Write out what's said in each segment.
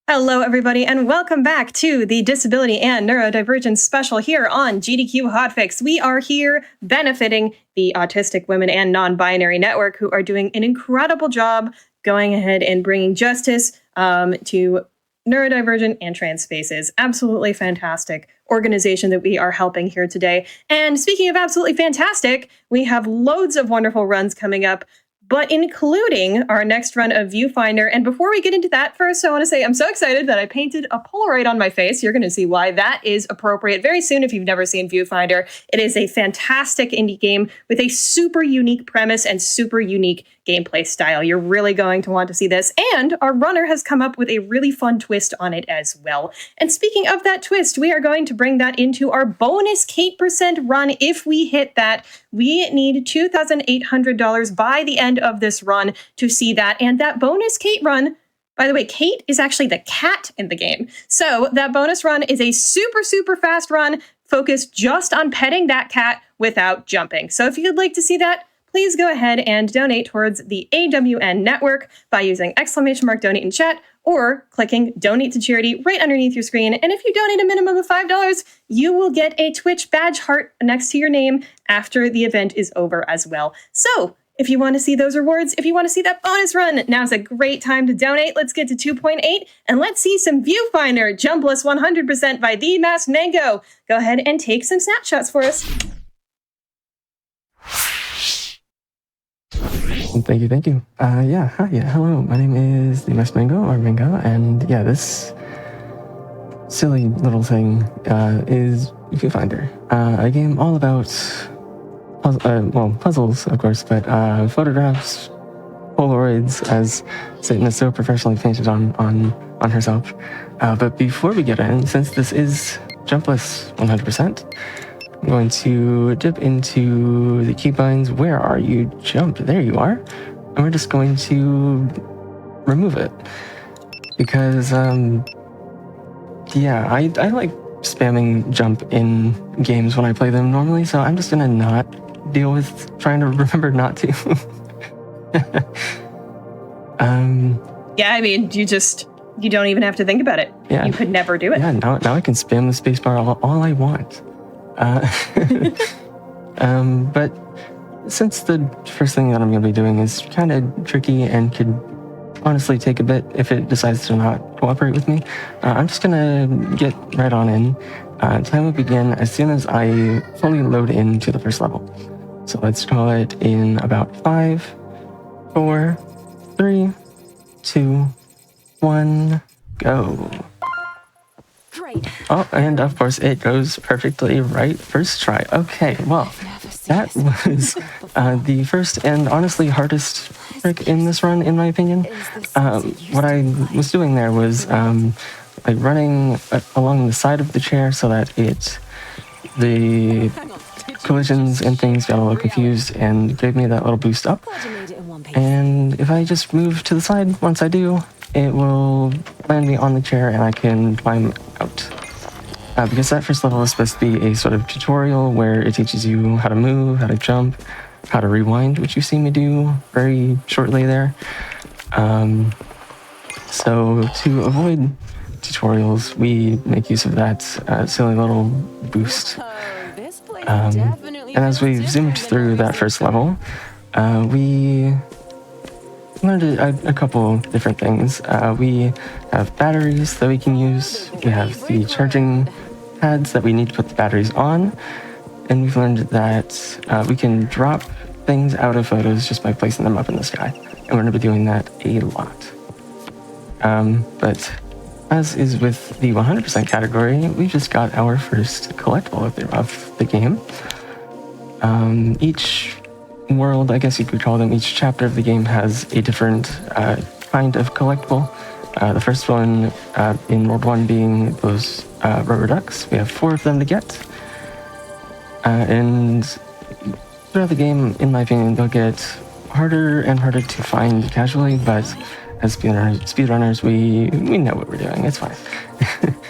Hello, everybody, and welcome back to the Disability and Neurodivergence special here on GDQ Hotfix. We are here benefiting the Autistic Women and Non-Binary Network, who are doing an incredible job going ahead and bringing justice to neurodivergent and trans spaces. Absolutely fantastic organization that we are helping here today. And speaking of absolutely fantastic, we have loads of wonderful runs coming up, but including our next run of Viewfinder. And before we get into that, first, I want to say I'm so excited that I painted a Polaroid on my face. You're going to see why that is appropriate very soon if you've never seen Viewfinder. It is a fantastic indie game with a super unique premise and super unique gameplay style. You're really going to want to see this. And our runner has come up with a really fun twist on it as well. And speaking of that twist, we are going to bring that into our bonus Kate% run. If we hit that, we need $2,800 by the end of this run to see that. And that bonus Kate run, by the way, Kate is actually the cat in the game. So that bonus run is a super, super fast run focused just on petting that cat without jumping. So if you'd like to see that, please go ahead and donate towards the AWN network by using !donate in chat or clicking donate to charity right underneath your screen. And if you donate a minimum of $5, you will get a Twitch badge heart next to your name after the event is over as well. So if you want to see those rewards, if you want to see that bonus run, now's a great time to donate. Let's get to 2.8 and let's see some Viewfinder Jumbless 100% by TheeMaskedMango. Go ahead and take some snapshots for us. Thank you. Hello, my name is TheeMaskedMango, or Mango, and yeah, this silly little thing is Viewfinder, a game all about puzzles, of course, but photographs, Polaroids, as Satan is so professionally painted on herself. But before we get in, since this is jumpless 100%, I'm going to dip into the keybinds. Where are you? Jump. There you are. And we're just going to remove it. Because, I like spamming jump in games when I play them normally, so I'm just going to not deal with trying to remember not to. Yeah, I mean, you don't even have to think about it. Yeah. You could never do it. Yeah, now I can spam the spacebar all I want. But since the first thing that I'm going to be doing is kind of tricky and could honestly take a bit if it decides to not cooperate with me, I'm just going to get right on in. Time will begin as soon as I fully load into the first level. So let's call it in about 5, 4, 3, 2, 1, go. Great. Oh, and of course it goes perfectly right first try. Okay, well, that was the first and honestly hardest trick in this run, in my opinion. What I was doing there was like running along the side of the chair so that the collisions and things got a little confused and gave me that little boost up. And if I just move to the side, once I do, it will land me on the chair and I can climb out. Because that first level is supposed to be a sort of tutorial where it teaches you how to move, how to jump, how to rewind, which you see me do very shortly there. So to avoid tutorials, we make use of that silly little boost. And as we zoomed through that first level, we learned a couple different things. We have batteries that we can use. We have the charging pads that we need to put the batteries on. And we've learned that we can drop things out of photos just by placing them up in the sky. And we're going to be doing that a lot. But as is with the 100% category, we just got our first collectible of the game. Each world, I guess you could call them, each chapter of the game has a different kind of collectible. The first one in World 1 being those rubber ducks. We have 4 of them to get. And throughout the game, in my opinion, they'll get harder and harder to find casually, but as speedrunners, we know what we're doing. It's fine.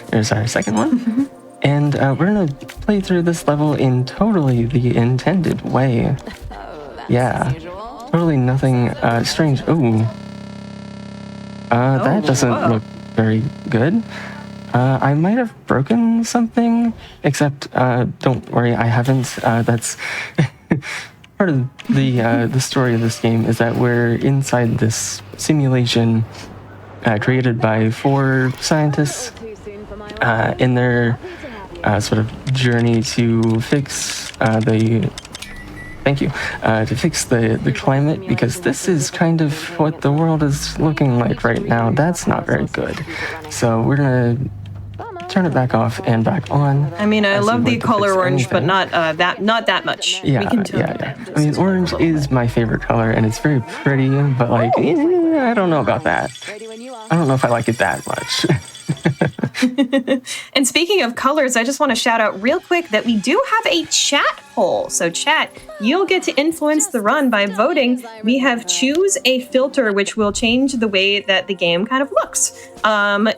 There's our second one. And we're going to play through this level in totally the intended way. Yeah, totally nothing strange. Ooh. That doesn't look very good. I might have broken something, except don't worry, I haven't. That's part of the story of this game is that we're inside this simulation created by 4 scientists in their sort of journey to fix to fix the climate, because this is kind of what the world is looking like right now. That's not very good. So we're gonna turn it back off and back on. I mean, I love the color orange, but not that much. Yeah, we can tone yeah. it down I mean, just orange a little is my favorite color, and it's very pretty, but like, I don't know about that. I don't know if I like it that much. And speaking of colors, I just want to shout out real quick that we do have a chat poll. So chat, you'll get to influence the run by voting. We have choose a filter, which will change the way that the game kind of looks.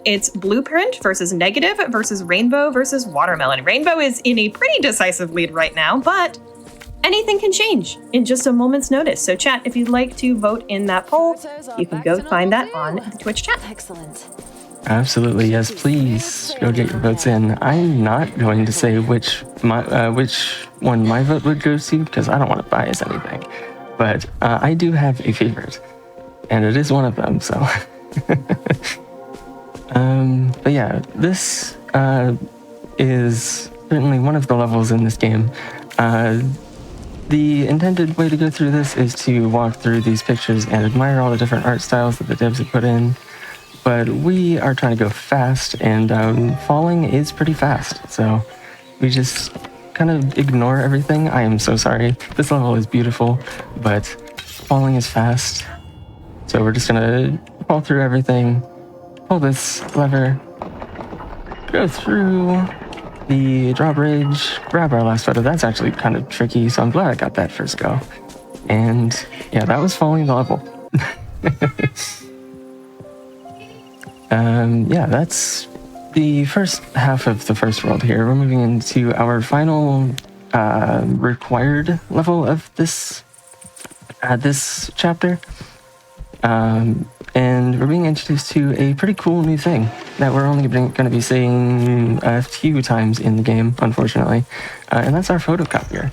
It's blueprint versus negative versus rainbow versus watermelon. Rainbow is in a pretty decisive lead right now, but anything can change in just a moment's notice. So chat, if you'd like to vote in that poll, you can go find that on the Twitch chat. Excellent. Absolutely, yes, please go get your votes in. I'm not going to say which one my vote would go to, because I don't want to bias anything. But I do have a favorite, and it is one of them, so. But yeah, this is certainly one of the levels in this game. The intended way to go through this is to walk through these pictures and admire all the different art styles that the devs have put in. But we are trying to go fast, and falling is pretty fast. So we just kind of ignore everything. I am so sorry. This level is beautiful, but falling is fast. So we're just gonna fall through everything, pull this lever, go through the drawbridge, grab our last photo. That's actually kind of tricky, so I'm glad I got that first go. And yeah, that was following the level. Yeah, that's the first half of the first world here. We're moving into our final required level of this this chapter. And we're being introduced to a pretty cool new thing that we're only going to be seeing a few times in the game, unfortunately. And that's our photocopier.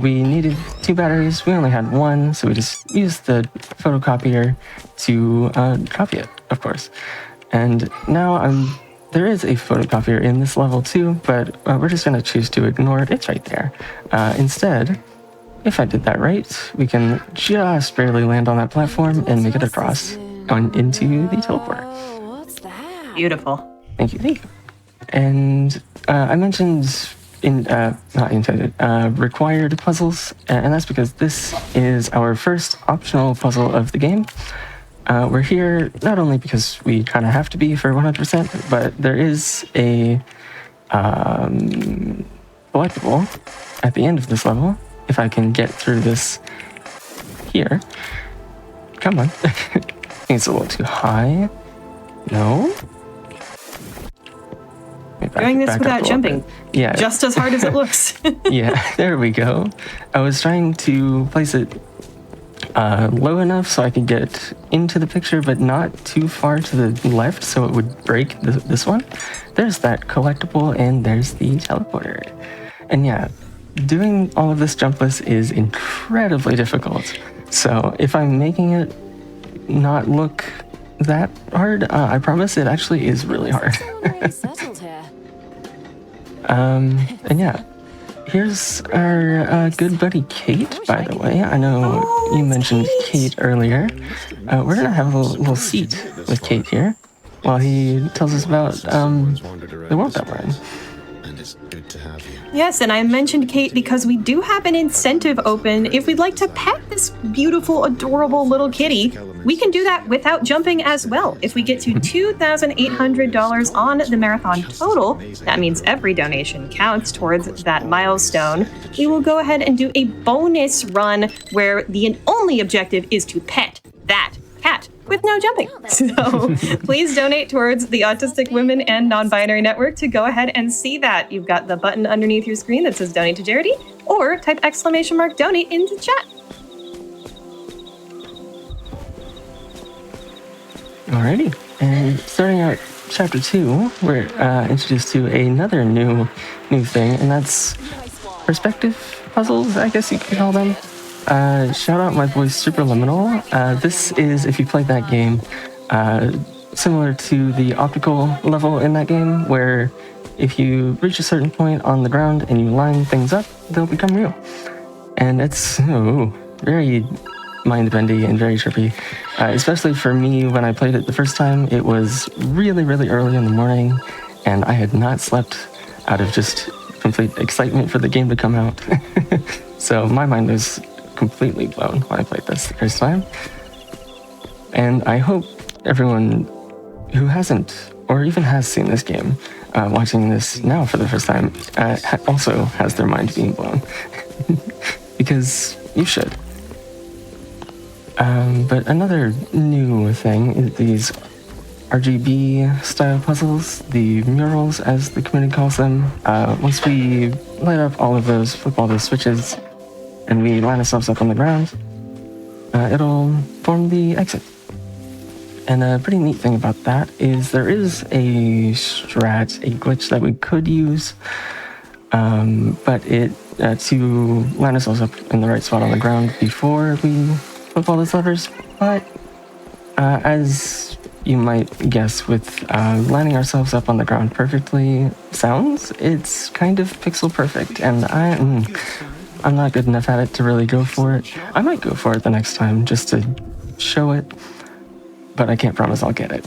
We needed 2 batteries. We only had 1, so we just used the photocopier to copy it, of course. And now there is a photocopier in this level too, but we're just going to choose to ignore it. It's right there. Instead, if I did that right, we can just barely land on that platform and make it across into the teleporter. What's that? Beautiful. Thank you. And I mentioned not intended, required puzzles, and that's because this is our first optional puzzle of the game. We're here not only because we kind of have to be for 100%, but there is a collectible at the end of this level. If I can get through this here. Come on. I think it's a little too high. No? Doing this without jumping. Yeah. Just as hard as it looks. Yeah, there we go. I was trying to place it low enough so I could get into the picture, but not too far to the left so it would break this one. There's that collectible, and there's the teleporter. And yeah, doing all of this jumpless is incredibly difficult. So if I'm making it not look that hard, I promise it actually is really hard. And yeah, here's our good buddy Kate, by the way. I know you mentioned Kate earlier. We're gonna have a little seat with Kate here while he tells us about the world that we're in. It's good to have you. Yes, and I mentioned Kate because we do have an incentive open. If we'd like to pet this beautiful, adorable little kitty, we can do that without jumping as well. If we get to $2,800 on the marathon total, that means every donation counts towards that milestone. We will go ahead and do a bonus run where the only objective is to pet that cat with no jumping. So please donate towards the Autistic Women and Non-Binary Network to go ahead and see that. You've got the button underneath your screen that says donate to charity, or type !donate into chat. Alrighty, and starting out chapter 2, we're introduced to another new thing, and that's perspective puzzles, I guess you could call them. Shout out my boy Superliminal. This is, if you played that game, similar to the optical level in that game, where if you reach a certain point on the ground and you line things up, they'll become real. And it's very mind-bendy and very trippy. Especially for me, when I played it the first time, it was really, really early in the morning, and I had not slept out of just complete excitement for the game to come out. So my mind was completely blown when I played this the first time. And I hope everyone who hasn't, or even has seen this game, watching this now for the first time, also has their mind being blown. Because you should. But another new thing is these RGB style puzzles, the murals as the community calls them. Once we light up all of those, flip all those switches, and we line ourselves up on the ground, it'll form the exit. And a pretty neat thing about that is there is a glitch that we could use, but to line ourselves up in the right spot on the ground before we flip all those levers. But as you might guess, with lining ourselves up on the ground perfectly sounds, it's kind of pixel perfect, and I'm not good enough at it to really go for it. I might go for it the next time just to show it, but I can't promise I'll get it.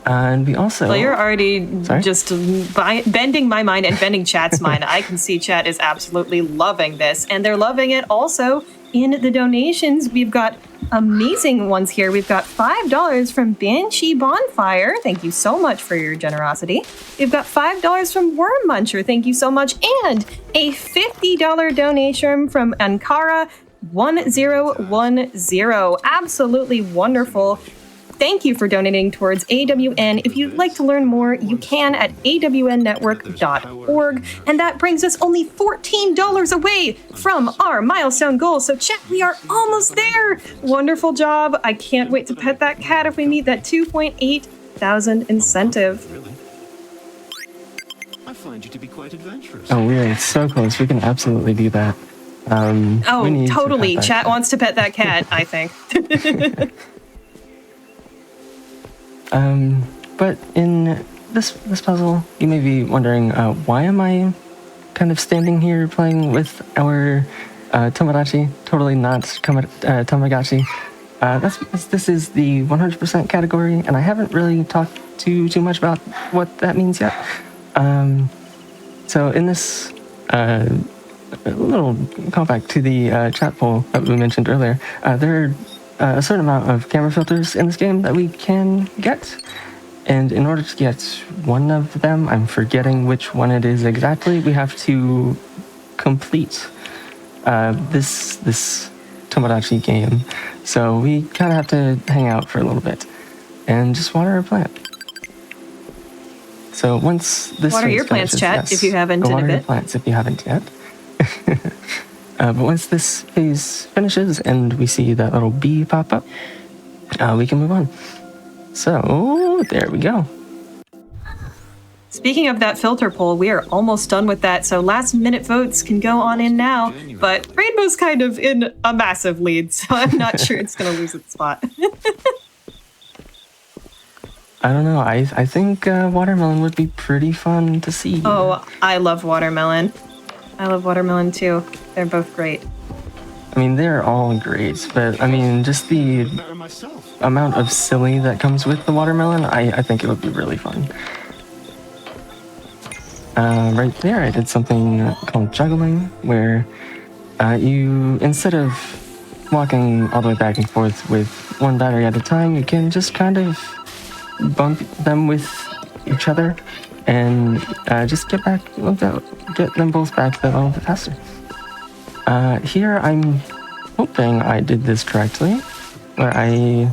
And we also... Well, you're already Sorry? just bending my mind and bending chat's mind. I can see chat is absolutely loving this, and they're loving it also in the donations. We've got amazing ones here. We've got $5 from Banshee Bonfire. Thank you so much for your generosity. We've got $5 from Worm Muncher. Thank you so much. And a $50 donation from Ankara 1010. Absolutely wonderful. Thank you for donating towards AWN. If you'd like to learn more, you can at awnnetwork.org. And that brings us only $14 away from our milestone goal. So chat, we are almost there. Wonderful job. I can't wait to pet that cat if we meet that 2.8 thousand incentive. Really? I find you to be quite adventurous. Oh, we're so close. We can absolutely do that. We need to Totally. pet that Chat cat. wants to pet that cat, I think. But in this puzzle, you may be wondering, why am I kind of standing here playing with our Tomodachi? Totally not Tamagotchi. That's because this is the 100% category, and I haven't really talked too much about what that means yet. So in this little callback to the chat poll that we mentioned earlier, there are a certain amount of camera filters in this game that we can get. And in order to get one of them, I'm forgetting which one it is exactly, we have to complete this Tomodachi game. So we kind of have to hang out for a little bit and just water our plant. So once this Water phase your plants, finishes, chat, yes, if you haven't in a water your bit. plants if you haven't yet. But once this phase finishes and we see that little bee pop up, we can move on. So there we go. Speaking of that filter poll, we are almost done with that, so last minute votes can go on in now, but Rainbow's kind of in a massive lead, so I'm not sure it's going to lose its spot. I don't know. I think watermelon would be pretty fun to see. Oh, I love watermelon. I love watermelon too. They're both great. I mean, they're all great, but I mean, just the Better myself. amount of silly that comes with the watermelon, I think it would be really fun. Right there, I did something called juggling, where you, instead of walking all the way back and forth with one battery at a time, you can just kind of bump them with each other and just get them both back a little bit faster. Here, I'm hoping I did this correctly, where I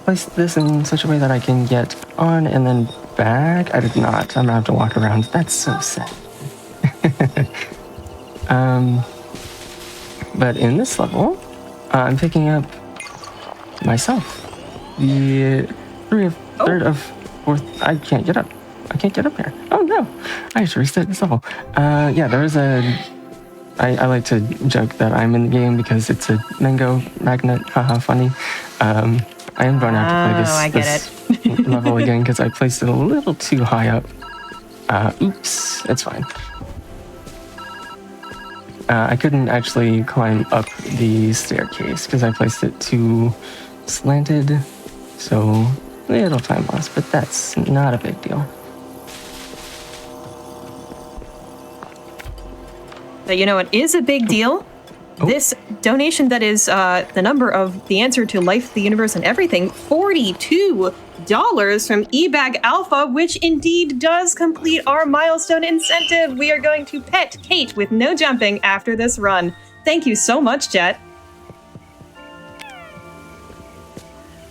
placed this in such a way that I can get on and then back. I did not. I'm gonna have to walk around. That's so sad. But in this level, I'm picking up myself. The third of fourth. I can't get up. I can't get up here. Oh no! I have to restart this level. Yeah, there was a. I like to joke that I'm in the game because it's a mango magnet. Haha, funny. I am going to have to play this level again because I placed it a little too high up. Oops, it's fine. I couldn't actually climb up the staircase because I placed it too slanted, so a little time loss, but that's not a big deal. But you know what is a big deal? Oh. This donation that is the number of the answer to life, the universe, and everything, $42 from eBag Alpha, which indeed does complete our milestone incentive. We are going to pet Kate with no jumping after this run. Thank you so much, Jet.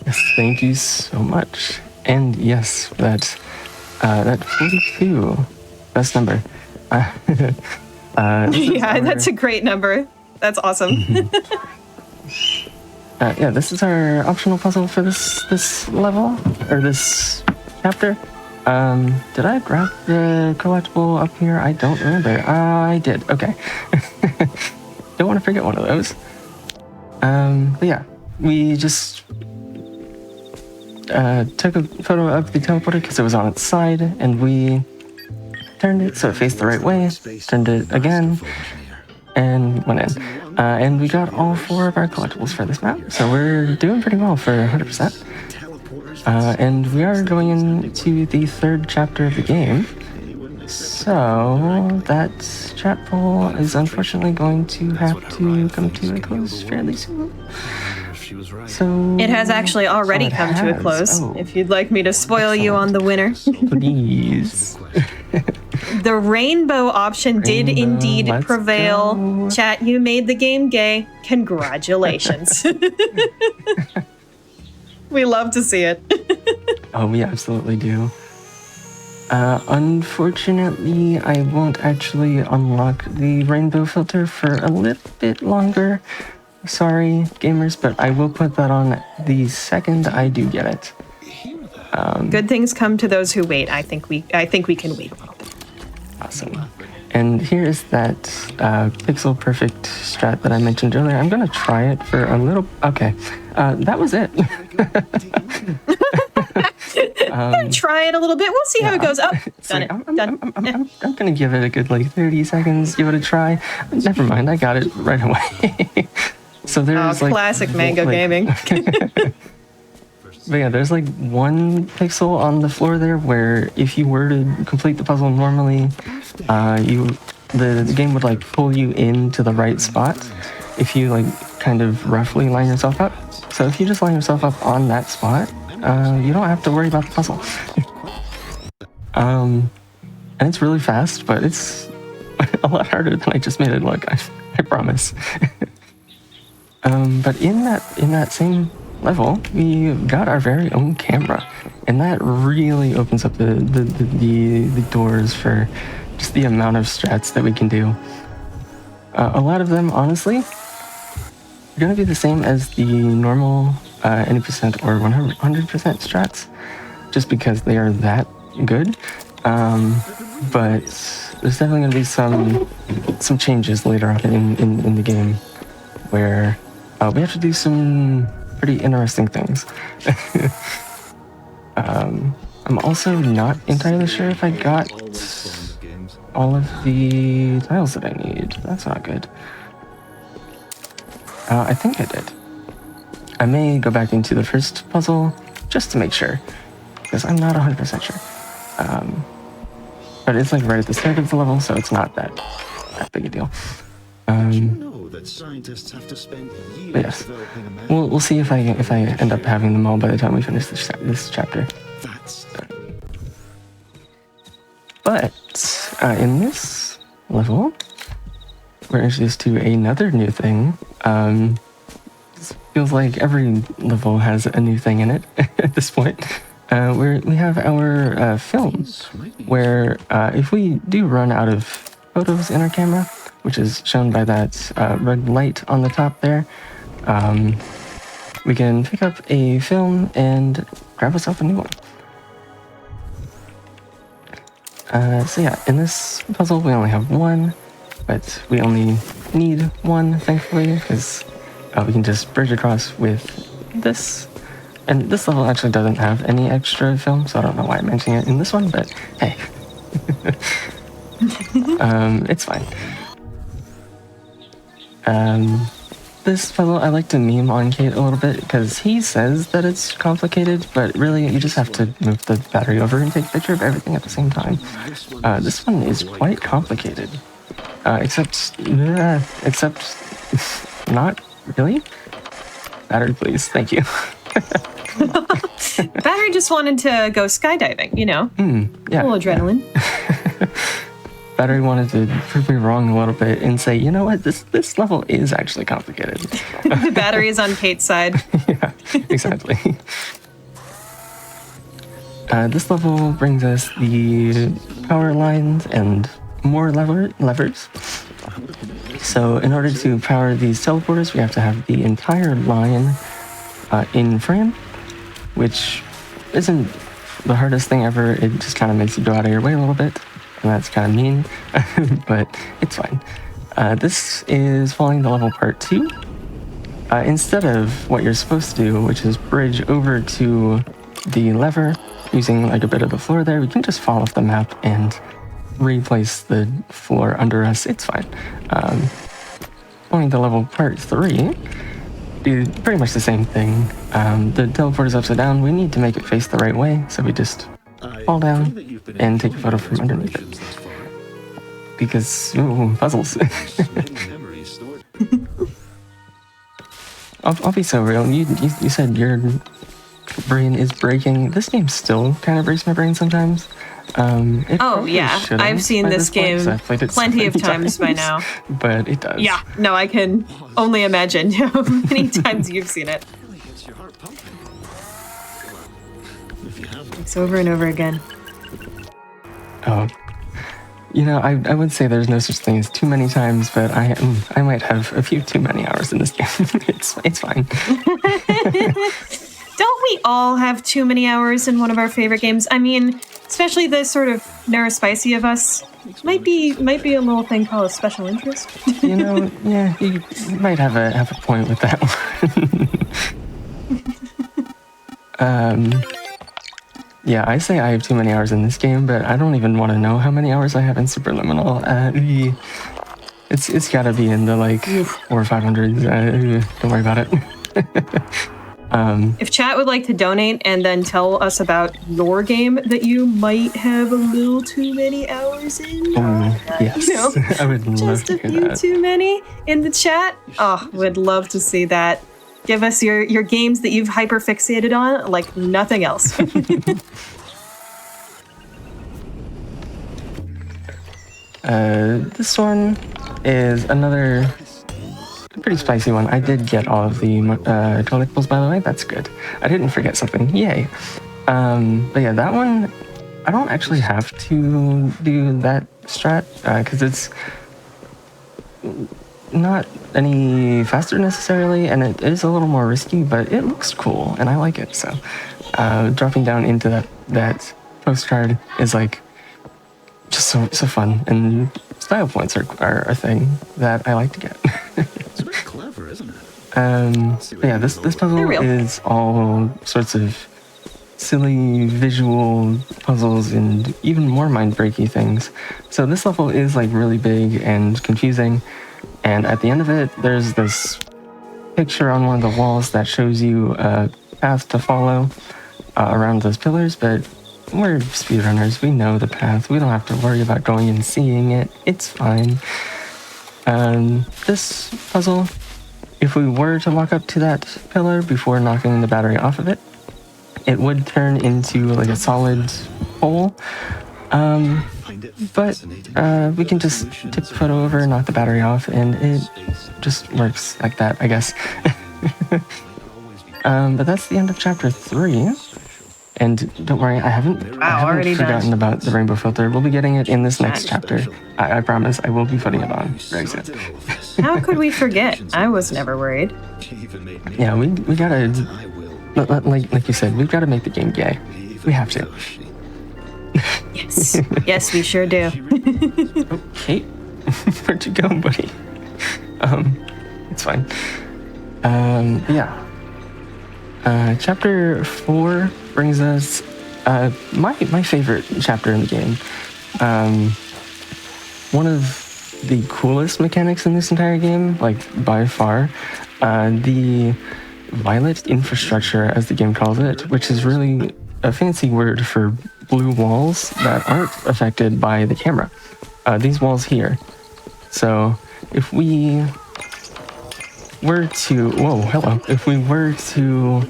Yes, thank you so much. And yes, that 42, best number. Yeah, that's a great number. That's awesome. Yeah, this is our optional puzzle for this level, or this chapter. Did I grab the collectible up here? I don't remember. I did. Okay. Don't want to forget one of those. But yeah, we just took a photo of the teleporter because it was on its side, and we turned it so it faced the right way, turned it again, and went in. And we got all 4 of our collectibles for this map, so we're doing pretty well for 100%. And we are going into the 3rd chapter of the game, so that chat poll is unfortunately going to have to come to a close fairly soon. So It has actually already come to a close. Oh. If you'd like me to spoil you on the winner. Please. The rainbow option did Rainbow, indeed let's prevail. go. Chat, you made the game gay. Congratulations. We love to see it. Oh, we absolutely do. Unfortunately, I won't actually unlock the rainbow filter for a little bit longer. Sorry, gamers, but I will put that on the second I do get it. Good things come to those who wait. I think we can wait a little bit. Awesome. And here is that pixel perfect strat that I mentioned earlier. I'm gonna try it for a little. Okay, that was it. Try it a little bit. We'll see how it goes. Oh, done it. Done. I'm gonna give it a good 30 seconds. Give it a try. Never mind, I got it right away. So there's classic Mango gaming. But yeah, there's 1 pixel on the floor there where if you were to complete the puzzle normally, the game would pull you into the right spot if you kind of roughly line yourself up. So if you just line yourself up on that spot, you don't have to worry about the puzzle. And it's really fast, but it's a lot harder than I just made it look. I promise. But in that same level, we got our very own camera, and that really opens up the doors for just the amount of strats that we can do. A lot of them, honestly, are going to be the same as the normal any percent or 100% strats, just because they are that good. But there's definitely going to be some changes later on in the game where we have to do some pretty interesting things. I'm also not entirely sure if I got all of the tiles that I need. That's not good. I think I did. I may go back into the first puzzle just to make sure, because I'm not 100% sure. But it's right at the start of the level, so it's not that big a deal. That scientists have to spend years But yes, developing a map. we'll see if I end up having them all by the time we finish this chapter. That's But in this level, we're introduced to another new thing. It feels like every level has a new thing in it at this point. We have our film, where if we do run out of photos in our camera, which is shown by that red light on the top there, we can pick up a film and grab ourselves a new one. So yeah, in this puzzle we only have one, but we only need one, thankfully, because we can just bridge across with this. And this level actually doesn't have any extra film, so I don't know why I'm mentioning it in this one, but hey. It's fine. This puzzle, I like to meme on Kate a little bit because he says that it's complicated, but really you just have to move the battery over and take a picture of everything at the same time. This one is quite complicated. Except not really. Battery, please. Thank you. Battery just wanted to go skydiving, you know? Yeah. A little adrenaline. Battery wanted to prove me wrong a little bit and say, you know what, this level is actually complicated. The battery is on Kate's side. Yeah, exactly. This level brings us the power lines and more levers. So in order to power these teleporters, we have to have the entire line in frame, which isn't the hardest thing ever. It just kind of makes you go out of your way a little bit, and that's kind of mean, but it's fine. This is following the level part 2. Instead of what you're supposed to do, which is bridge over to the lever using like a bit of the floor there, we can just fall off the map and replace the floor under us. It's fine. Following the level part 3, do pretty much the same thing. The teleport is upside down. We need to make it face the right way, so we just fall down and take a photo from underneath it. Because, ooh, puzzles. I'll be so real. You said your brain is breaking. This game still kind of breaks my brain sometimes. Oh yeah, I've seen this game plenty of times by now. But it does. Yeah, no, I can only imagine how many times you've seen it. It's over and over again. Oh, you know, I would say there's no such thing as too many times, but I might have a few too many hours in this game. It's fine. Don't we all have too many hours in one of our favorite games? I mean, especially the sort of neurospicy of us. Might be a little thing called a special interest. You know, yeah, you might have a point with that one. Yeah, I say I have too many hours in this game, but I don't even want to know how many hours I have in Superliminal. It's gotta be in the like 400 or 500s. Don't worry about it. If chat would like to donate and then tell us about your game that you might have a little too many hours in, yes, you know, I would love just to a hear few that. too many in the chat. Oh, would love to see that. Give us your games that you've hyperfixated on like nothing else. This one is another pretty spicy one. I did get all of the collectibles, by the way. That's good. I didn't forget something. Yay. But yeah, that one, I don't actually have to do that strat because it's not any faster necessarily, and it is a little more risky, but it looks cool and I like it. So dropping down into that postcard is like just so fun, and style points are a thing that I like to get. It's a bit clever, isn't it? But yeah, this puzzle is all sorts of silly visual puzzles and even more mind-breaky things. So this level is like really big and confusing, and at the end of it, there's this picture on one of the walls that shows you a path to follow around those pillars, but we're speedrunners. We know the path. We don't have to worry about going and seeing it. It's fine. This puzzle, if we were to walk up to that pillar before knocking the battery off of it, it would turn into like a solid hole. But we can just tip the photo over, knock the battery off, and it just works like that, I guess. But that's the end of chapter 3. And don't worry, I haven't already done. forgotten about the rainbow filter. We'll be getting it in this next chapter. I promise I will be putting it on very soon. How could we forget? I was never worried. Yeah, we gotta, like you said, we've got to make the game gay. We have to. Yes. Yes, we sure do. Okay. Where'd you go, buddy? It's fine. Yeah. Chapter 4 brings us my favorite chapter in the game. One of the coolest mechanics in this entire game, like by far. The violet infrastructure, as the game calls it, which is really a fancy word for blue walls that aren't affected by the camera. These walls here. So if we were to, if we were to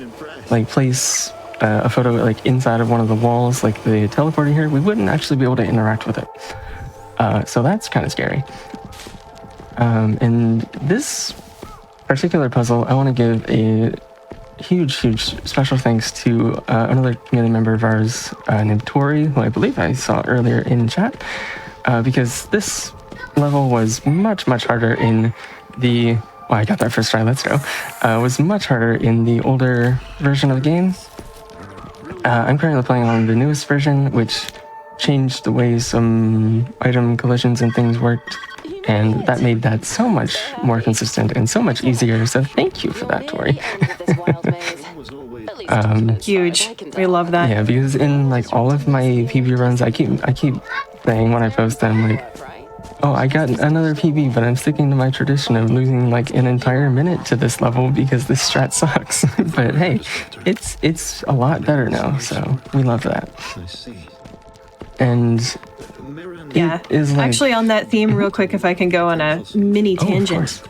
like place a photo like inside of one of the walls, like the teleporter here, we wouldn't actually be able to interact with it. So that's kind of scary. And this particular puzzle, I want to give a huge special thanks to another community member of ours named Tori, who I believe I saw earlier in chat, because this level was much harder in the, I got that first try, let's go, was much harder in the older version of the game. I'm currently playing on the newest version, which changed the way some item collisions and things worked, and that made that so much more consistent and so much easier, so thank you for that, Tori. Huge. We love that. Yeah, because in like all of my PB runs, I keep saying when I post them, like, oh, I got another PB, but I'm sticking to my tradition of losing like an entire minute to this level because this strat sucks. But hey, it's a lot better now, so we love that. And yeah, it is like, actually on that theme real quick, if I can go on a mini tangent.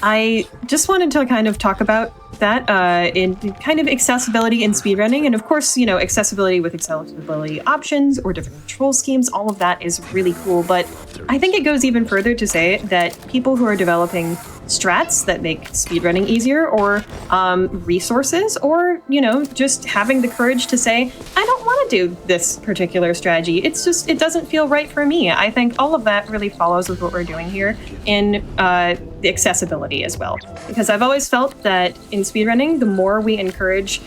I just wanted to kind of talk about that in kind of accessibility in speedrunning. And of course, you know, accessibility with accessibility options or different control schemes, all of that is really cool. But I think it goes even further to say that people who are developing strats that make speedrunning easier, or resources, or, you know, just having the courage to say, I don't want to do this particular strategy. It's just, it doesn't feel right for me. I think all of that really follows with what we're doing here in the accessibility as well. Because I've always felt that in speedrunning, the more we encourage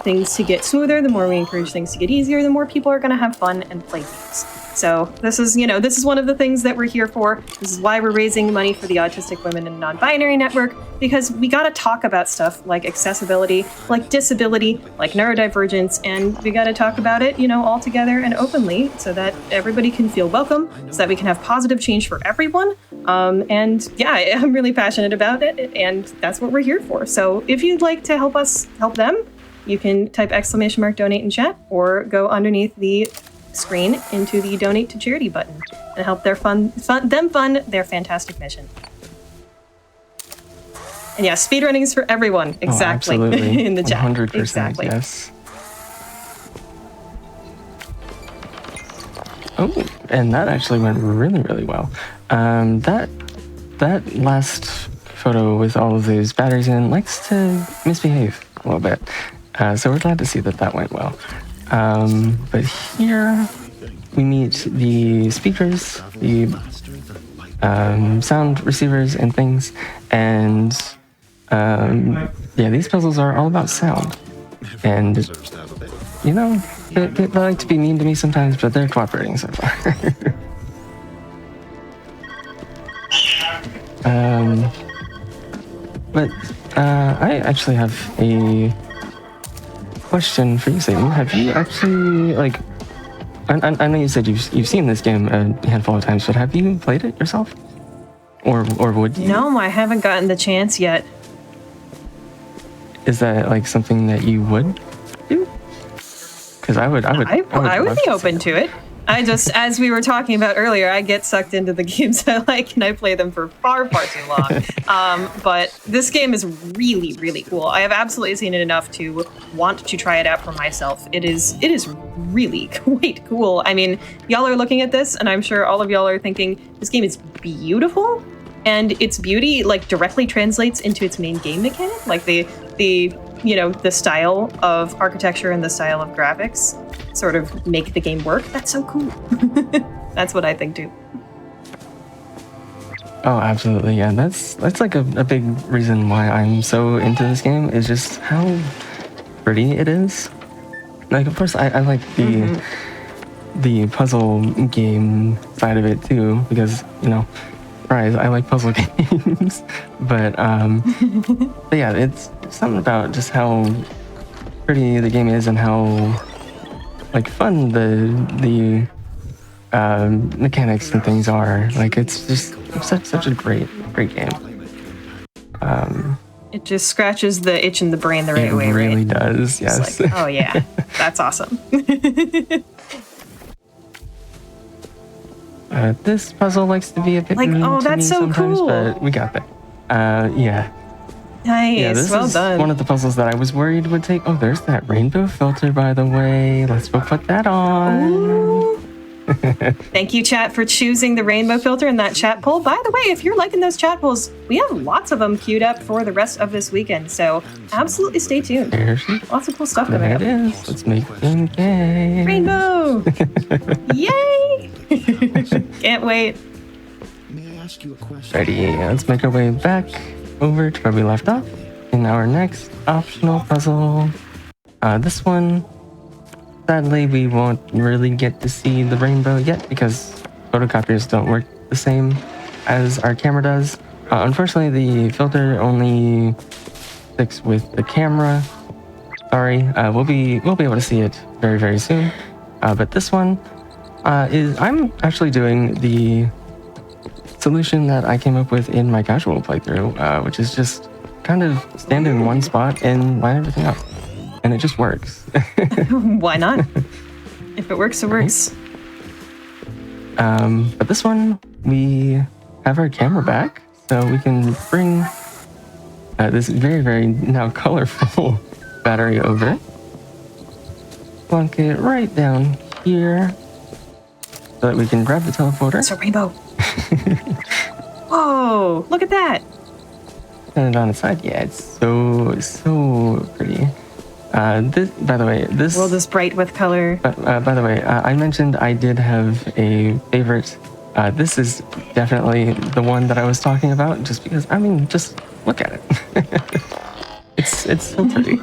things to get smoother, the more we encourage things to get easier, the more people are going to have fun and play games. So this is, you know, this is one of the things that we're here for. This is why we're raising money for the Autistic Women and Non-Binary Network, because we got to talk about stuff like accessibility, like disability, like neurodivergence, and we got to talk about it, you know, all together and openly so that everybody can feel welcome, so that we can have positive change for everyone. And yeah, I'm really passionate about it, and that's what we're here for. So if you'd like to help us help them, you can type !donate in chat, or go underneath the screen into the donate to charity button and help their fund their fantastic mission. And yeah, speedrunning is for everyone. Exactly. Oh, absolutely. In the chat. 100%, exactly. Yes. Oh, and that actually went really well. That last photo with all of those batteries in likes to misbehave a little bit. So we're glad to see that went well. But here we meet the speakers, the sound receivers and things, and yeah, these puzzles are all about sound. And, you know, they like to be mean to me sometimes, but they're cooperating so far. But I actually have a question for you, Satan. Have you actually, like, I know you said you've seen this game a handful of times, but have you played it yourself? Or would you? No, I haven't gotten the chance yet. Is that like something that you would do? Because I would be open to it. I just, as we were talking about earlier, I get sucked into the games I like, and I play them for far too long. But this game is really cool. I have absolutely seen it enough to want to try it out for myself. It is really quite cool. I mean, y'all are looking at this, and I'm sure all of y'all are thinking, this game is beautiful. and its beauty like directly translates into its main game mechanic, like the the style of architecture and the style of graphics sort of make the game work. That's so cool. That's what I think too. Oh, absolutely, yeah. That's like a big reason why I'm so into this game, is just how pretty it is. Like, of course, I like the puzzle game side of it too, because, you know, surprise, I like puzzle games. But yeah, it's something about just how pretty the game is and how like fun the mechanics and things are. Like, it's just such a great game. It just scratches the itch in the brain the right way, It really right? does, yes. It's like, oh yeah, that's awesome. This puzzle likes to be a bit Like, mean oh, to that's me so sometimes, cool. but we got that. Yeah. Nice, Yeah, this well is done. one of the puzzles that I was worried would take. Oh, there's that rainbow filter, by the way. Let's go put that on. Ooh. Thank you, chat, for choosing the rainbow filter in that chat poll. By the way, if you're liking those chat polls, we have lots of them queued up for the rest of this weekend, so absolutely stay tuned. There she Lots of cool stuff There coming it up. is. Let's make them gay. Rainbow! Yay! Can't wait. May I ask you a question? Ready, let's make our way back over to where we left off in our next optional puzzle. This one, sadly, we won't really get to see the rainbow yet because photocopiers don't work the same as our camera does. Unfortunately, the filter only sticks with the camera. Sorry, we'll be able to see it very, very soon. But this one I'm actually doing the solution that I came up with in my casual playthrough, which is just kind of stand in one spot and line everything up. And it just works. Why not? If it works, it works. But this one, we have our camera back, so we can bring this very, very now colorful battery over. Plunk it right down here so that we can grab the teleporter. It's a rainbow. Whoa, look at that. Turn it on its side. Yeah, it's so pretty. This, by the way, this World is bright with color. by the way, I mentioned I did have a favorite. This is definitely the one that I was talking about, just because, I mean, just look at it. It's so pretty.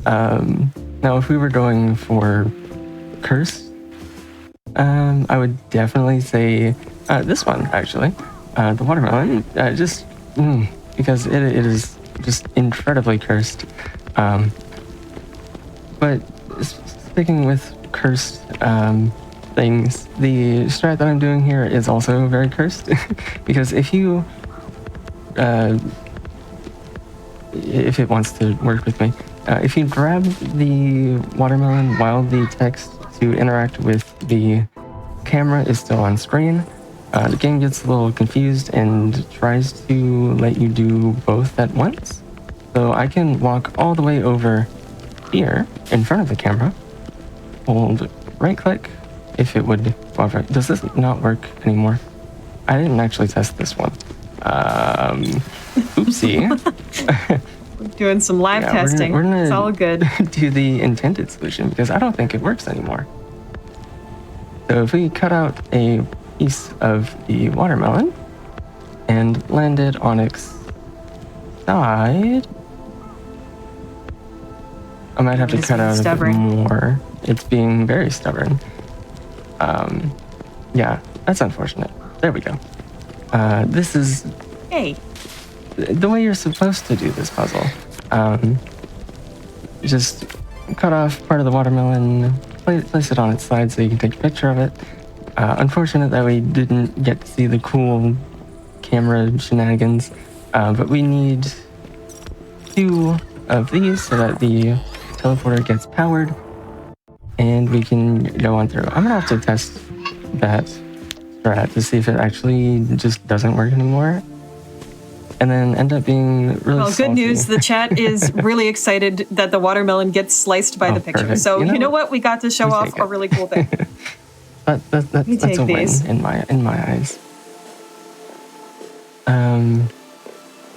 Now, if we were going for curse, I would definitely say this one, actually. The watermelon, because it is just incredibly cursed. But sticking with cursed things, the strat that I'm doing here is also very cursed. Because if you, if it wants to work with me, if you grab the watermelon while the text to interact with the camera is still on screen, the game gets a little confused and tries to let you do both at once. So I can walk all the way over here in front of the camera, hold right click if it would cooperate. Does this not work anymore? I didn't actually test this one. Oopsie. Doing some live testing. We're gonna It's all good. do the intended solution because I don't think it works anymore. So if we cut out a piece of the watermelon and land it on its side, I might have to It's cut being out a bit stubborn. more. It's being very stubborn. Yeah, that's unfortunate. There we go. This is Hey, the way you're supposed to do this puzzle. Just cut off part of the watermelon, place it on its side so you can take a picture of it. Unfortunate that we didn't get to see the cool camera shenanigans, but we need 2 of these so that the teleporter gets powered and we can go on through. I'm gonna have to test that strat to see if it actually just doesn't work anymore, and then end up being really well, good salty. news. The chat is really excited that the watermelon gets sliced by the picture. Perfect. So you know what? We got to show we off take a it. really cool thing. That's me a take win these. in my eyes.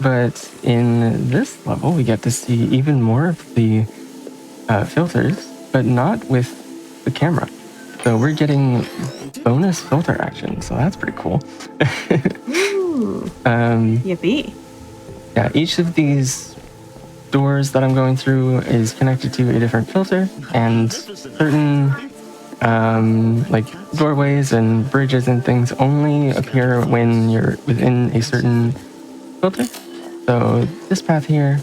But in this level, we get to see even more of the filters, but not with the camera. So we're getting bonus filter action, so that's pretty cool. Ooh. Yippee. Yeah, each of these doors that I'm going through is connected to a different filter, and certain like doorways and bridges and things only appear when you're within a certain filter. So this path here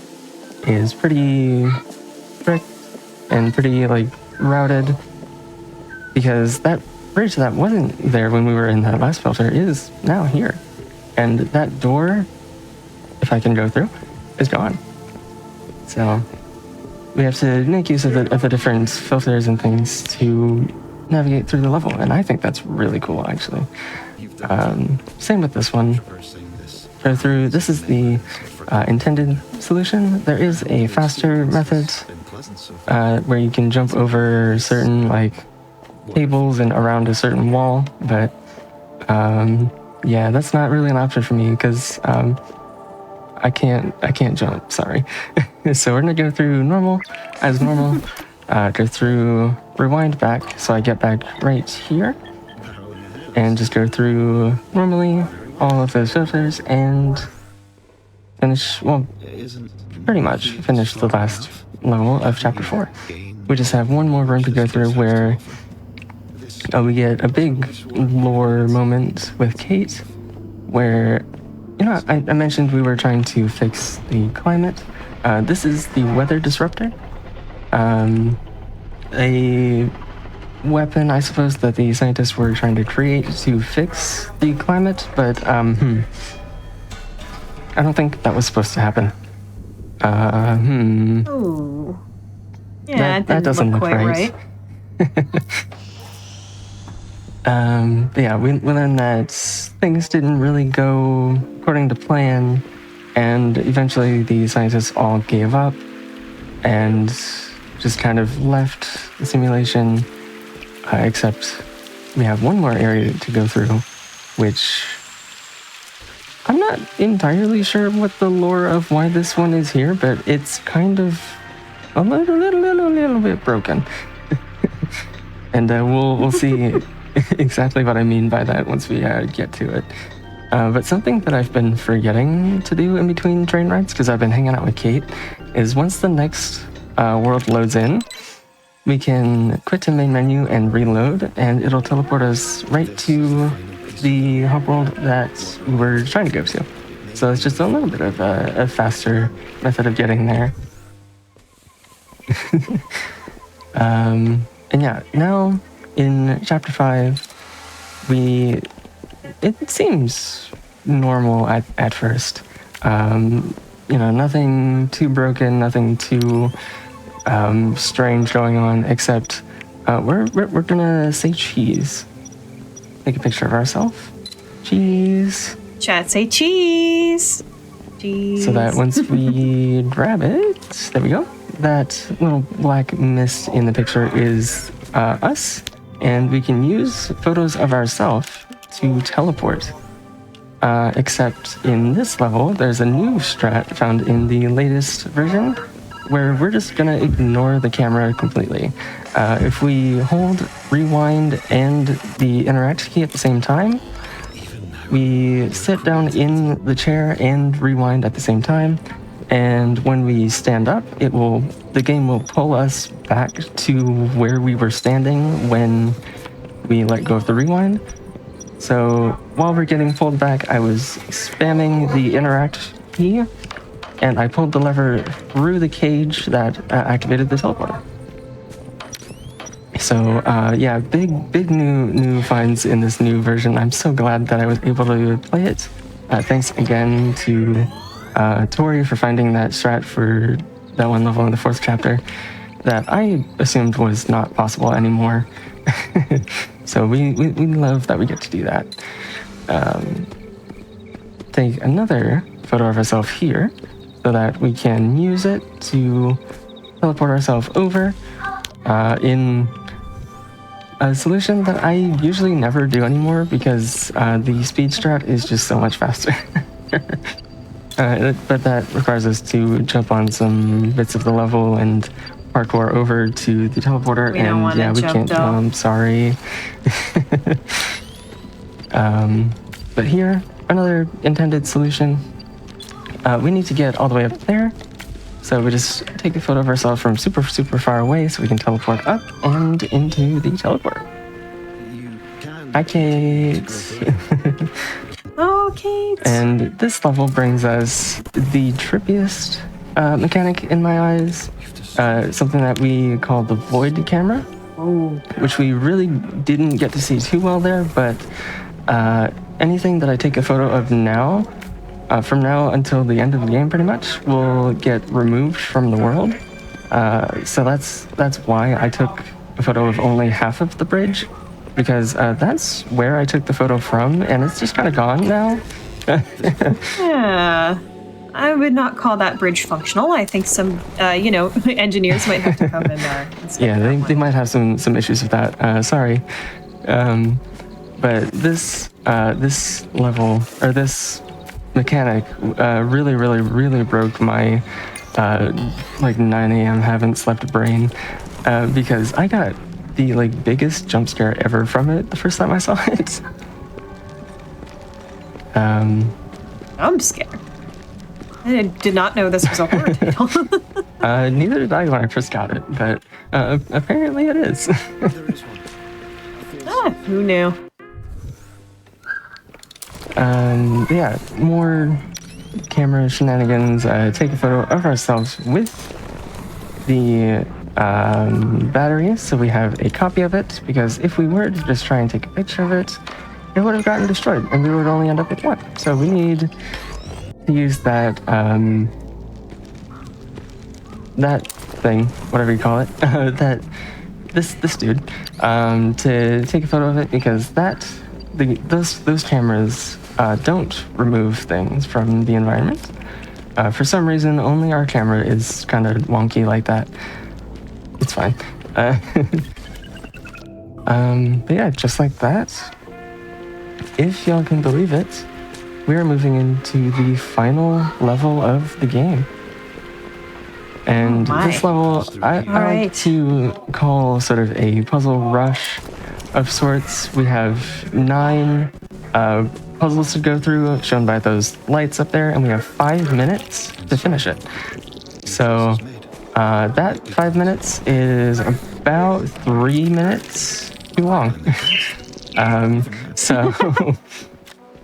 is pretty strict and pretty like routed, because that bridge that wasn't there when we were in that last filter is now here. And that door, if I can go through, is gone. So we have to make use of the different filters and things to navigate through the level. And I think that's really cool, actually. Same with this one. Go through, this is the intended solution. There is a faster method where you can jump over certain like tables and around a certain wall, but yeah, that's not really an option for me because I can't jump, sorry. So we're gonna go through normal as normal, go through rewind back so I get back right here, and just go through normally all of those filters and finish, well, pretty much finish the last level of chapter 4. We just have one more room to go through where we get a big lore moment with Kate, where, you know, I mentioned we were trying to fix the climate. This is the weather disruptor. A weapon, I suppose, that the scientists were trying to create to fix the climate, but I don't think that was supposed to happen. Ooh. Yeah, that doesn't look right. But yeah, we learned that things didn't really go according to plan, and eventually the scientists all gave up and just kind of left the simulation, except we have one more area to go through, which I'm not entirely sure what the lore of why this one is here, but it's kind of a little bit broken. And we'll see exactly what I mean by that once we get to it. But something that I've been forgetting to do in between train rides, because I've been hanging out with Kate, is once the next world loads in, we can quit the main menu and reload, and it'll teleport us right to the hub world that we were trying to go to. So it's just a little bit of a faster method of getting there. And yeah, now in chapter 5, it seems normal at first. You know, nothing too broken, nothing too strange going on, except we're gonna say cheese. Take a picture of ourselves. Cheese. Chat, say cheese. Cheese. So that once we grab it, there we go. That little black mist in the picture is us, and we can use photos of ourselves to teleport. Except in this level, there's a new strat found in the latest version where we're just gonna ignore the camera completely. If we hold rewind and the interact key at the same time, we sit down in the chair and rewind at the same time, and when we stand up, the game will pull us back to where we were standing when we let go of the rewind. So while we're getting pulled back, I was spamming the interact key, and I pulled the lever through the cage that activated the teleporter. So yeah, big new finds in this new version. I'm so glad that I was able to play it. Thanks again to Tori for finding that strat for that one level in the 4th chapter that I assumed was not possible anymore. So we love that we get to do that. Take another photo of ourselves here so that we can use it to teleport ourselves over in a solution that I usually never do anymore because the speed strat is just so much faster. But that requires us to jump on some bits of the level and parkour over to the teleporter. We don't wanna we jump, can't. though. I'm sorry. But here, another intended solution. We need to get all the way up there. So we just take a photo of ourselves from super, super far away so we can teleport up and into the teleporter. You can. Hi, Kate. Oh, Kate. And this level brings us the trippiest mechanic in my eyes. Something that we call the void camera, which we really didn't get to see too well there, but anything that I take a photo of now, from now until the end of the game pretty much, will get removed from the world. So that's why I took a photo of only half of the bridge, because that's where I took the photo from, and it's just kind of gone now. Yeah. I would not call that bridge functional. I think some, engineers might have to come and inspect Yeah, that they one. might have some issues with that. Sorry. But this level, or this mechanic, really, really, really broke my 9 a.m. haven't slept brain, because I got the biggest jump scare ever from it the first time I saw it. I'm scared. I did not know this was a horror title. Neither did I when I first got it, but apparently it is. There is one. Who knew? Yeah, more camera shenanigans. Take a photo of ourselves with the battery, so we have a copy of it, because if we were to just try and take a picture of it, it would have gotten destroyed, and we would only end up with one. So we need to use that that thing, whatever you call it, that this dude, to take a photo of it, because those cameras don't remove things from the environment. For some reason, only our camera is kind of wonky like that. It's fine. But yeah, just like that, if y'all can believe it, we are moving into the final level of the game. And this level, I like to call sort of a puzzle rush of sorts. We have 9 puzzles to go through, shown by those lights up there, and we have 5 minutes to finish it. So that 5 minutes is about 3 minutes too long. So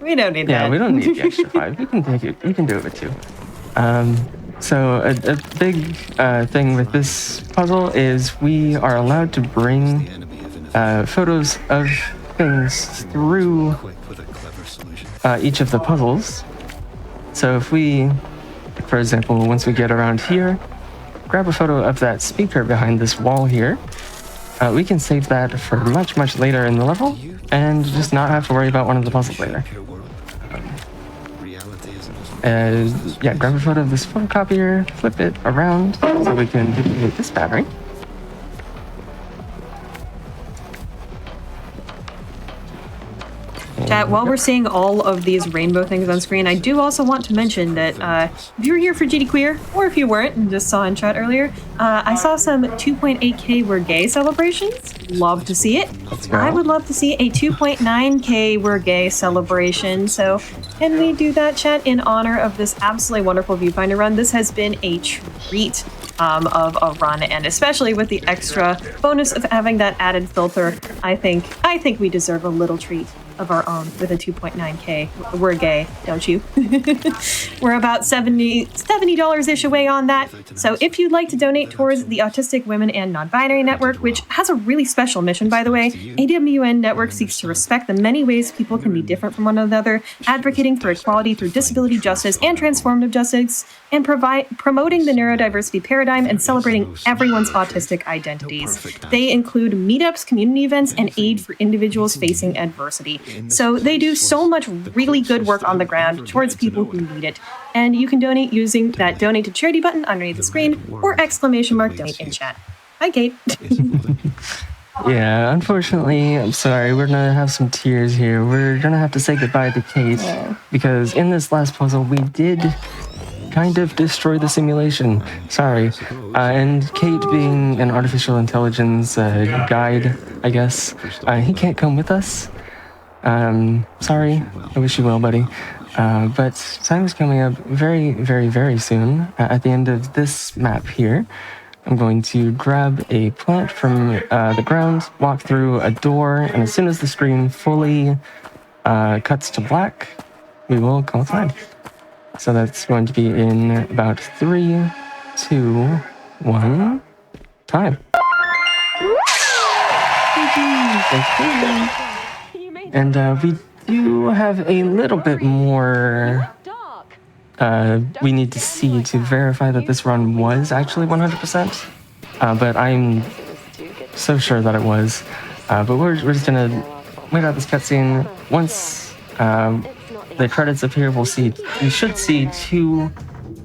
We don't need that. yeah, we don't need the extra 5. You can take it. You can do it with 2. So a big thing with this puzzle is we are allowed to bring photos of things through Quick with a clever solution. each of the puzzles. So if we, for example, once we get around here, grab a photo of that speaker behind this wall here, we can save that for much, much later in the level and just not have to worry about one of the puzzles later. Your world. Reality isn't. Yeah, grab a photo of this photocopier, flip it around so we can duplicate this battery. Chat, while we're seeing all of these rainbow things on screen, I do also want to mention that if you were here for GD Queer, or if you weren't and just saw in chat earlier, I saw some 2.8K We're Gay celebrations. Love to see it. Let's go. I would love to see a 2.9K We're Gay celebration. So can we do that, chat, in honor of this absolutely wonderful Viewfinder run? This has been a treat of a run, and especially with the extra bonus of having that added filter, I think we deserve a little treat of our own with a 2.9K. We're gay, don't you? We're about $70-ish away on that. So if you'd like to donate towards the Autistic Women and Non-Binary Network, which has a really special mission, by the way, AWN Network seeks to respect the many ways people can be different from one another, advocating for equality through disability justice and transformative justice, and promoting the neurodiversity paradigm and celebrating everyone's autistic identities. They include meetups, community events, and aid for individuals facing adversity. So they do so much really good work on the ground towards people who need it. And you can donate using that donate to charity button underneath the screen or ! Donate in chat. Hi, Kate. Yeah, unfortunately, I'm sorry, we're gonna have some tears here. We're gonna have to say goodbye to Kate because in this last puzzle we did kind of destroy the simulation. Sorry. And Kate, being an artificial intelligence guide, I guess, he can't come with us. Sorry. I wish you well, buddy. But time is coming up very, very, very soon. At the end of this map here, I'm going to grab a plant from the ground, walk through a door, and as soon as the screen fully cuts to black, we will call time. So that's going to be in about 3, 2, 1, time. And we do have a little bit more we need to see to verify that this run was actually 100%. But I'm so sure that it was. But we're just gonna wait out this cutscene. Once the credits appear, we should see 2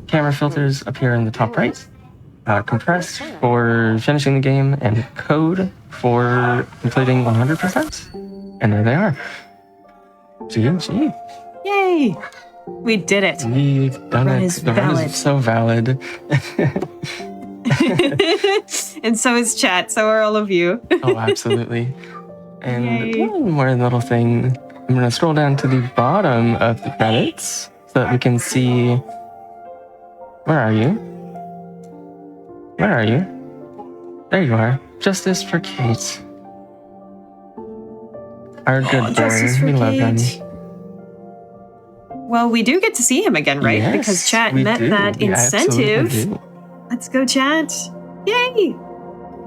camera filters appear in the top right. Compressed for finishing the game and code for completing 100%. And there they are. GG. Yay! We did it. We've done Run it. is The run valid. is so valid. And so is chat. So are all of you. Oh, absolutely. And Yay. one more little thing. I'm going to scroll down to the bottom of the credits so that we can see. Where are you? Where are you? There you are. Justice for Kate. Our good Justice boy. for We love him. Kate. Well, we do get to see him again, right? Yes, because chat we met do. that We absolutely incentive. do. Let's go, chat. Yay!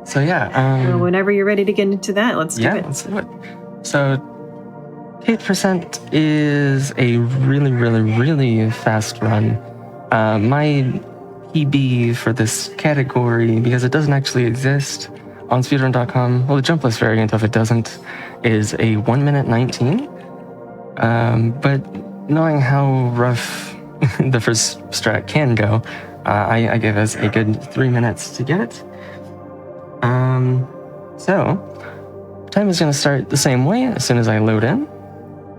So yeah. Well, whenever you're ready to get into that, let's do Yeah, it. let's do it. So 8% is a really, really, really fast run. My PB for this category, because it doesn't actually exist on speedrun.com, well, the jump list variant of it doesn't, is a 1 minute 19. But knowing how rough the first strat can go, I give us a good 3 minutes to get it. So time is going to start the same way as soon as I load in.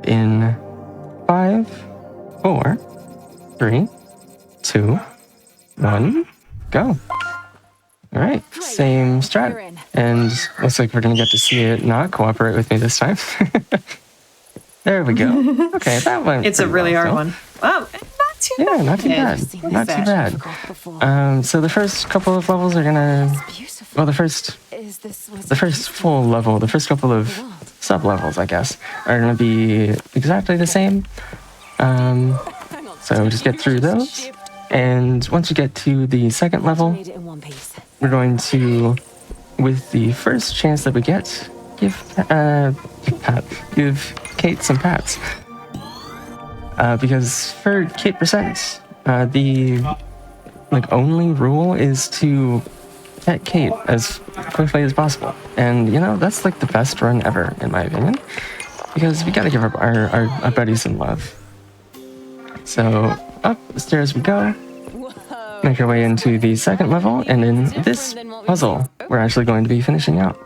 In 5, 4, 3, 2, 1, go. All right, same strat. And looks like we're going to get to see it not cooperate with me this time. There we go. Okay, that went It's a pretty really well, hard so. one. Oh, not too Yeah, bad. not too bad. Not too bad. So the first couple of levels are gonna, well, the first full level, the first couple of sub levels, I guess, are gonna be exactly the same. So just get through those, and once you get to the second level, we're going to, with the first chance that we get, give Kate some pats. Because for Kate percent, the only rule is to pet Kate as quickly as possible. And you know, that's like the best run ever, in my opinion. Because we gotta give our buddies some love. So up the stairs we go. Make our way into the second level, and in this puzzle, we're actually going to be finishing out.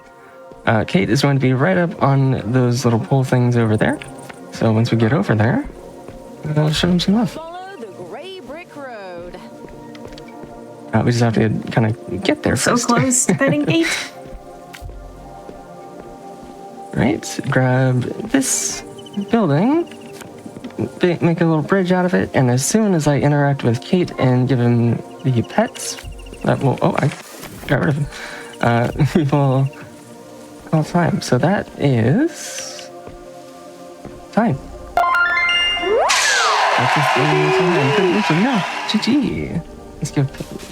Kate is going to be right up on those little pole things over there. So once we get over there, we'll show them some love. Follow the gray brick road. We just have to kind of get there So first. close to petting Kate. Right, grab this building, make a little bridge out of it, and as soon as I interact with Kate and give him the pets, that will, oh, I got rid of him, we will call time. So that is time. That's just time. GG. Let's give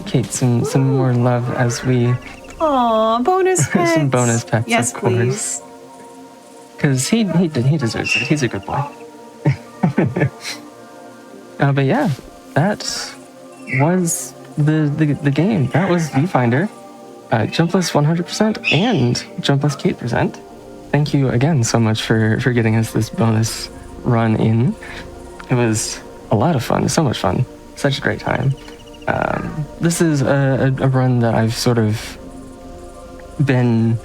Kate some more love as we, Aw, bonus pets. some bonus pets, Yes, of course. please. Because he deserves it. He's a good boy. But yeah, that was the game. That was Viewfinder. Jumpless 100% and Jumpless Kate %. Thank you again so much for getting us this bonus run in. It was a lot of fun. So much fun. Such a great time. This is a run that I've sort of been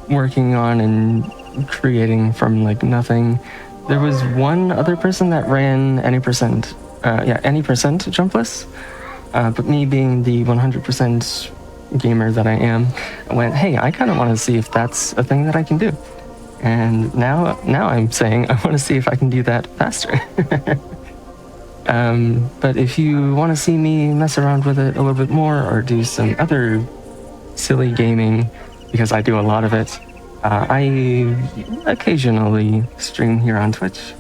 working on and creating from like nothing. There was one other person that ran any percent jump lists, but me being the 100% gamer that I am, I went, hey, I kind of want to see if that's a thing that I can do. And now I'm saying I want to see if I can do that faster. But if you want to see me mess around with it a little bit more or do some other silly gaming, because I do a lot of it, I occasionally stream here on Twitch,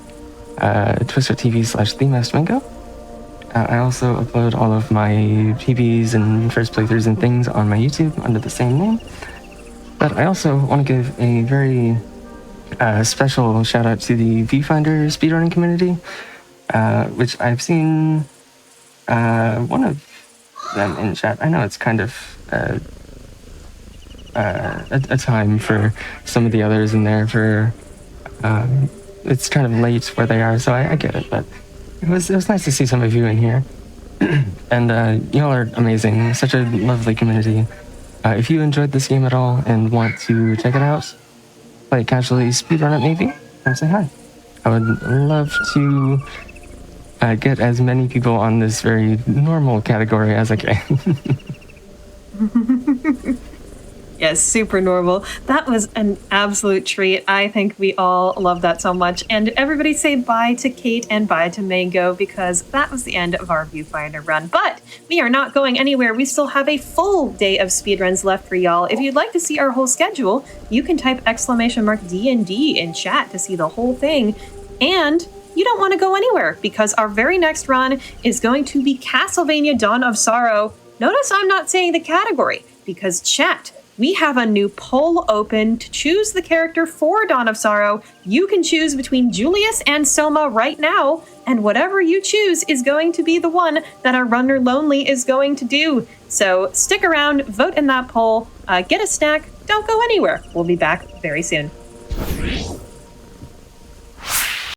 twitch.tv/TheeMaskedMango. I also upload all of my PBs and first playthroughs and things on my YouTube under the same name. But I also want to give a very special shout out to the Viewfinder speedrunning community, which I've seen one of them in chat. I know it's kind of a time for some of the others in there for it's kind of late where they are, so I get it, but it was nice to see some of you in here. And y'all are amazing, such a lovely community. If you enjoyed this game at all and want to check it out, play it casually, speedrun it maybe, come say hi. I would love to get as many people on this very normal category as I can. Yes, super normal. That was an absolute treat. I think we all love that so much. And everybody say bye to Kate and bye to Mango, because that was the end of our Viewfinder run. But we are not going anywhere. We still have a full day of speedruns left for y'all. If you'd like to see our whole schedule, you can type !D&D in chat to see the whole thing. And you don't want to go anywhere, because our very next run is going to be Castlevania Dawn of Sorrow. Notice I'm not saying the category, because chat, we have a new poll open to choose the character for Dawn of Sorrow. You can choose between Julius and Soma right now, and whatever you choose is going to be the one that our runner Lonely is going to do. So stick around, vote in that poll, get a snack, don't go anywhere. We'll be back very soon.